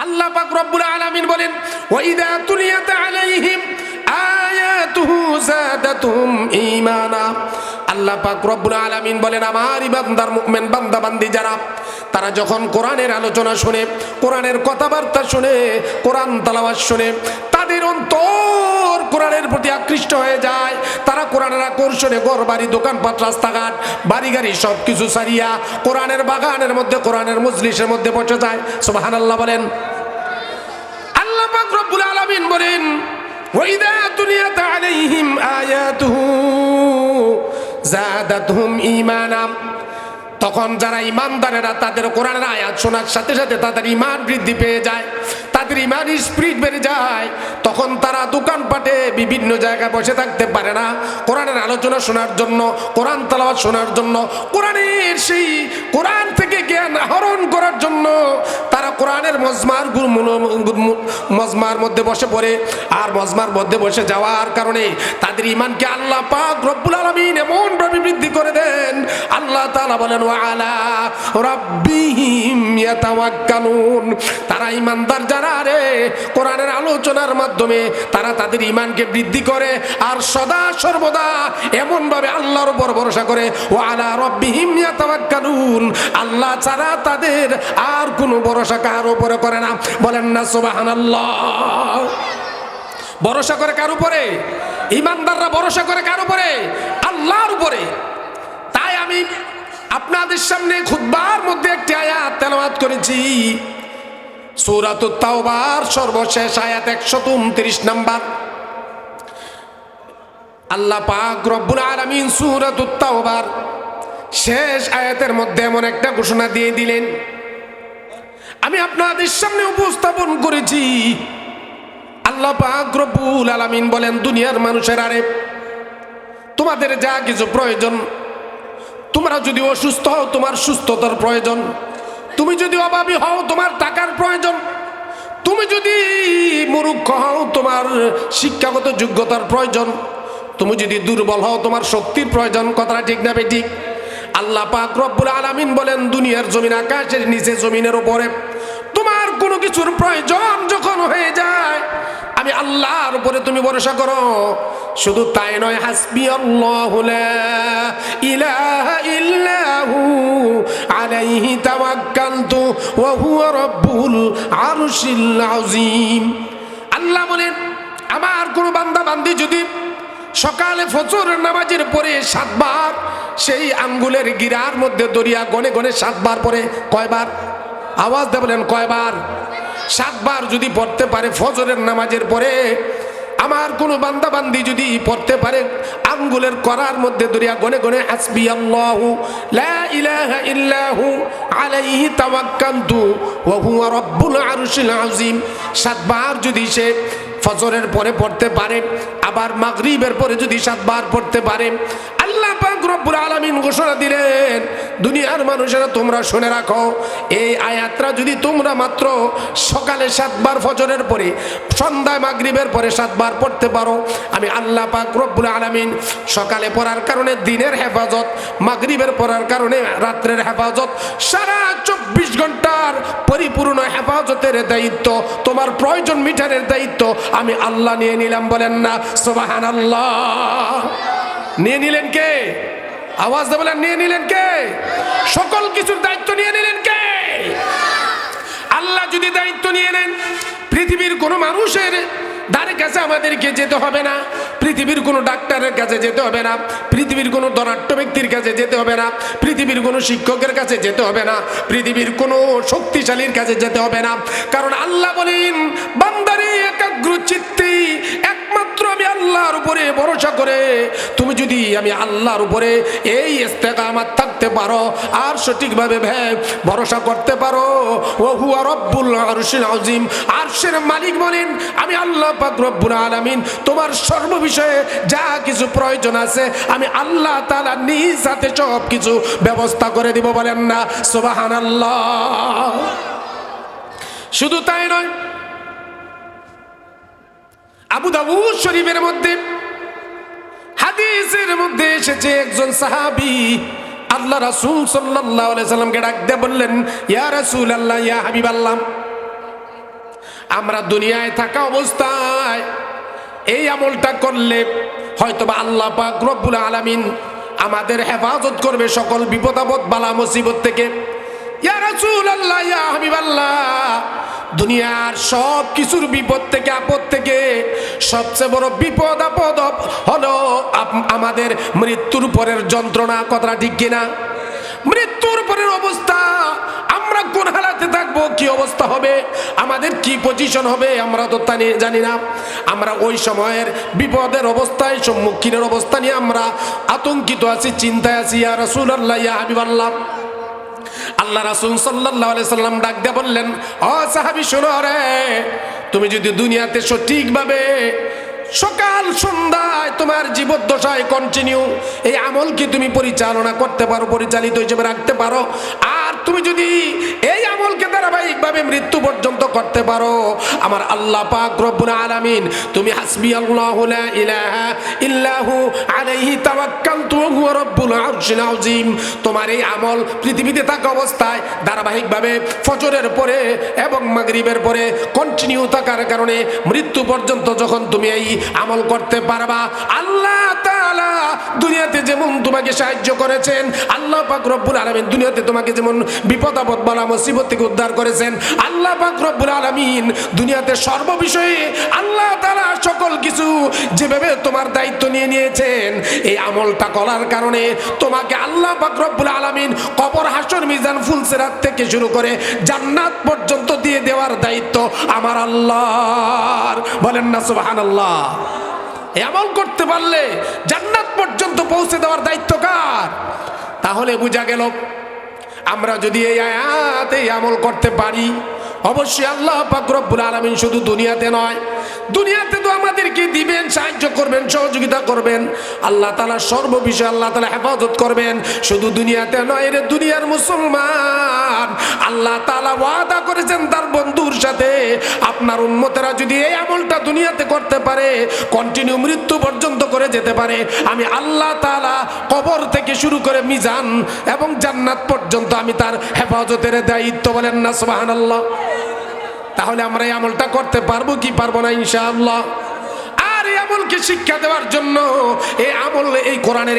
আল্লাহ পাক রব্বুল আলামিন বলেন, ওয়া ইযা তুলিয়াত আলাইহিম আয়াতুহু যাদাতুহুম ঈমানা। আল্লাহ পাক রব্বুল আলামিন বলেন, আমার বান্দার মুমিন বান্দা বান্দি যারা, তারা যখন কোরআনের আলোচনা শুনে, কোরআনের কথাবার্তা শুনে, কোরআন তেলাওয়াত শুনে, তাদের অন্তর কোরআনের প্রতি আকৃষ্ট হয়ে যায়। তারা কোরআনের আকর্ষণে ঘর বাড়ি দোকানপাট রাস্তাঘাট বাড়ি গাড়ি সবকিছু ছাড়িয়া কোরআনের বাগানের মধ্যে, কোরআনের মজলিসের মধ্যে বসে যায়। সুবহানাল্লাহ বলেন। আল্লাহ পাক রব্বুল আলামিন বলেন, ওয়াইদা তুলিয়াত আলাইহিম আয়াতুহু যাদাতুহুম ঈমানা। তখন যারা ঈমানদারেরা তাদের কোরআনের আয়াত শোনার সাথে সাথে তাদের ঈমান বৃদ্ধি পেয়ে যায়, তাদের ঈমান স্পিরিট বেড়ে যায়। তখন তারা দোকানপাটে বিভিন্ন জায়গায় বসে থাকতে পারে না, কোরআনের আলোচনা শোনার জন্য, কোরআন তেলাওয়াত শোনার জন্য, কোরআনের সেই কোরআন থেকে জ্ঞান আহরণ করার জন্য তারা কোরআনের মজমার মধ্যে বসে পড়ে। আর মজমার মধ্যে বসে যাওয়ার কারণে তাদের ঈমানকে আল্লাহ পাক রব্বুল আলামিন এমন ভাবে বৃদ্ধি করে দেন। আল্লাহ তাআলা বলেন, ওয়া আলা রাব্বিহিম ইয়াতাওয়াক্কালুন। তারা ঈমানদার যারা রে, কোরআনের আলোচনার মাধ্যমে তারা তাদের ঈমানকে বৃদ্ধি করে আর সদা সর্বদা এমন ভাবে আল্লাহর উপর ভরসা করে। ওয়া আলা রাব্বিহিম ইয়াতাওয়াক্কালুন। আল্লাহ ছাড়া তাদের আর কোনো ভরসা কার উপরে করে না। বলেন না সুবহানাল্লাহ। ভরসা করে কার উপরে? ঈমানদাররা ভরসা করে কার উপরে? আল্লাহর উপরে। তাই আমি আপনাদের সামনে খুতবার মধ্যে একটি আয়াত তেলাওয়াত করেছি, সূরাতুত তাওবার সর্বশেষ আয়াত 129 নাম্বার। আল্লাহ পাক রব্বুল আলামিন সূরাতুত তাওবার শেষ আয়াতের মধ্যে এমন একটা ঘোষণা দিয়ে দিলেন, আমি আপনাদের সামনে উপস্থাপন করেছি। আল্লাহ পাক রব্বুল আলামিন বলেন, দুনিয়ার মানুষের আরে, তোমাদের যা কিছু প্রয়োজন, তোমরা যদি অসুস্থ হও তোমার সুস্থতার প্রয়োজন, তুমি যদি অভাবী হও তোমার টাকার প্রয়োজন, তুমি যদি মূর্খ হও তোমার শিক্ষাগত যোগ্যতার প্রয়োজন, তুমি যদি দুর্বল হও তোমার শক্তির প্রয়োজন। কথাটা ঠিক না বেঠিক? আল্লাহ পাক রব্বুল আলামিন বলেন, দুনিয়ার জমিন, আকাশের নিচে, জমিনের উপরে তোমার কোনো কিছুর প্রয়োজন যখন হয়ে যায়, আমি আল্লাহর উপরে তুমি ভরসা করো। শুধু তাই নয়, হাসবি আল্লাহু লা ইলাহা ইল্লাহু আলাইহি তাওয়াক্কালতু ওয়া হুয়া রাব্বুল আরশিল আযীম। আল্লাহ বলেন, আমার কোন বান্দা বান্দি যদি সকালে ফজরের নামাজের পরে 7 বার সেই আঙ্গুলের গিরার মধ্যে দরিয়া গনে গনে 7 বার পরে, কয়বার? আওয়াজ দিয়ে বলেন, কয়বার? 7 বার যদি পড়তে পারে ফজরের নামাজের পরে, আমার কোন বান্দা বান্দি যদি পড়তে পারে আঙ্গুলের করার মধ্যে দরিয়া গনে গনে হাসবি আল্লাহু লা ইলাহা ইল্লাহু আলাইহি তাওয়াক্কালতু ওয়া হুয়া রাব্বুল আরশিল আযীম, 7 বার যদি সে ফজরের পরে পড়তে পারে, আবার মাগরিবের পরে যদি 7 বার পড়তে পারে, আল্লাহ পাক রব্বুল আলামিন ঘোষণা দিলেন, দুনিয়ার মানুষেরা তোমরা শুনে রাখো, এই আয়াতটা যদি তোমরা মাত্র সকালে 7 বার ফজরের পরে, সন্ধ্যায় মাগরিবের পরে 7 বার পড়তে পারো, আমি আল্লাহ পাক রব্বুল আলামিন সকালে পড়ার কারণে দিনের হেফাজত, মাগরিবের পড়ার কারণে রাত্রের হেফাজত, সারা 24 ঘন্টার পরিপূর্ণ হেফাজতের দায়িত্ব, তোমার প্রয়োজন মিটারের দায়িত্ব আমি আল্লাহ নিয়ে নিলাম। বলেন না সুবহানাল্লাহ। নিয়ে নিলেন কে? আওয়াজ দিয়ে বলেন, নিয়ে নিলেন কে? সকল কিছুর দায়িত্ব নিয়ে নিলেন কে? আল্লাহ যদি দায়িত্ব নিয়ে নেন, পৃথিবীর কোনো মানুষের ধারে কাছে আমাদেরকে যেতে হবে না, পৃথিবীর কোনো ডাক্তারের কাছে যেতে হবে না, পৃথিবীর কোনো ধনাঢ্য ব্যক্তির কাছে যেতে হবে না, পৃথিবীর কোনো শিক্ষকের কাছে যেতে হবে না, পৃথিবীর কোনো শক্তিশালীর কাছে যেতে হবে না। কারণ আল্লাহ বলেন, বান্দারে একাগ্র চিত্তে একমাত্র আমি আল্লাহর উপরে ভরসা করে তুমি যদি আমি আল্লাহর উপরে এই ইস্তেকামাত থাকতে পারো আর সঠিকভাবে ভরসা করতে পারো, ওয়া হুয়া রাব্বুল আরশিল আযীম, আরশের মালিক বলেন, আমি আল্লাহ পাক রব্বুল আলামিন তোমার সর্ব বিষয়ে যা কিছু প্রয়োজন আছে আমি আল্লাহ তাআলা নিজ হাতে সব কিছু ব্যবস্থা করে দিব। বলেন না সুবহানাল্লাহ। শুধু তাই নয়, আবু দাউদ শরীফের মধ্যে হাদিসের মধ্যে এসেছে, একজন সাহাবী আল্লাহ রাসূল সাল্লাল্লাহু আলাইহি সাল্লামকে ডাক দিয়ে বললেন, ইয়া রাসূলুল্লাহ, ইয়া হাবিবাল্লাহ, আমরা দুনিয়ায় থাকা অবস্থায় এই আমলটা করলে হয়তোবা আল্লাহ পাক রব্বুল আলামিন আমাদের হেফাজত করবে সকল বিপদ আপদ বালা মুসিবত থেকে। ইয়া রাসূলুল্লাহ, ইয়া হাবিবাল্লাহ, দুনিয়ার সব কিছুর বিপদ থেকে আপদ থেকে সবচেয়ে বড় বিপদ আপদ হলো আমাদের মৃত্যুর পরের যন্ত্রণা। কথাটা ঠিক কিনা? মৃত্যুর পরের অবস্থা, আমরা কোন হালাতে থাকবো, কি অবস্থা হবে, আমাদের কি পজিশন হবে আমরা তো জানি না। আমরা ওই সময়ের বিপদের অবস্থায় সম্মুখীনের অবস্থা নিয়ে আমরা আতঙ্কিত আছি, চিন্তায় আছি। ইয়া রাসূলুল্লাহ, ইয়া হাবিবাল্লাহ, আল্লাহ রাসূল সাল্লাল্লাহু আলাইহি সাল্লাম ডাক দিয়ে বললেন, ও সাহাবী শোনো রে, তুমি যদি দুনিয়াতে সঠিকভাবে সকাল সন্ধ্যায় তোমার জীবদ্দশায় কন্টিনিউ এই আমলকে তুমি পরিচালনা করতে পারো, পরিচালিত হিসেবে রাখতে পারো, আর তুমি যদি এই আমলকে ধারাবাহিকভাবে মৃত্যু পর্যন্ত করতে পারো, আমার আল্লাহ পাক রব্বুল আলামিন, তুমি হাসবি আল্লাহু লা ইলাহা ইল্লাহু আলাইহি তাওয়াক্কালতু ওয়া হুয়া রাব্বুল আরশিল আযীম, তোমার এই আমল পৃথিবীতে থাকা অবস্থায় ধারাবাহিকভাবে ফজরের পরে এবং মাগরিবের পরে কন্টিনিউ থাকার কারণে মৃত্যু পর্যন্ত যখন তুমি এই আমল করতে পারবা, আল্লাহ তাআলা দুনিয়াতে যেমন তোমাকে সাহায্য করেছেন, আল্লাহ পাক রব্বুল আলামিন দুনিয়াতে তোমাকে যেমন বিপদ আপদ বালা মুসিবত থেকে উদ্ধার করেছেন, আল্লাহ পাক রব্বুল আলামিন দুনিয়াতে সর্ববিষয়ে আল্লাহ তাআলা সকল কিছু যেভাবে তোমার দায়িত্ব নিয়ে নিয়েছেন, এই আমলটা করার কারণে তোমাকে আল্লাহ পাক রব্বুল আলামিন কবর, হাসর, মিজান, ফুলসিরাত থেকে শুরু করে জান্নাত পর্যন্ত দিয়ে দেওয়ার দায়িত্ব আমার আল্লাহর। বলেন না সুবহানাল্লাহ। আমল করতে পারলে জান্নাত পর্যন্ত পৌঁছে দেওয়ার দায়িত্ব কার? তাহলে বোঝা গেল আমরা যদি এই আয়াতে আমল করতে পারি, অবশ্যই আল্লাহ পাক রব্বুল আলামিন শুধু দুনিয়াতে নয়, দুনিয়াতে তো আমাদেরকে দিবেন, সাহায্য করবেন, সহযোগিতা করবেন, আল্লাহ তাআলা সর্ববিষয়ে আল্লাহ তাআলা হেফাজত করবেন। শুধু দুনিয়াতে নয় রে দুনিয়ার মুসলমান, আল্লাহ তাআলা ওয়াদা করেছেন তার বন্ধুর সাথে, আপনার উম্মতেরা যদি এই আমলটা দুনিয়াতে করতে পারে, কন্টিনিউ মৃত্যু পর্যন্ত করে যেতে পারে, আমি আল্লাহ তাআলা কবর থেকে শুরু করে মিজান এবং জান্নাত পর্যন্ত আমি তার হেফাজতের দায়িত্ব। বলেন না সুবহানাল্লাহ। তাহলে আমরা এই আমলটা করতে পারবো কি পারবো না? ইনশাআল্লাহ। আর এই আমলকে শিক্ষা দেওয়ার জন্য এই আমল, এই কোরআনের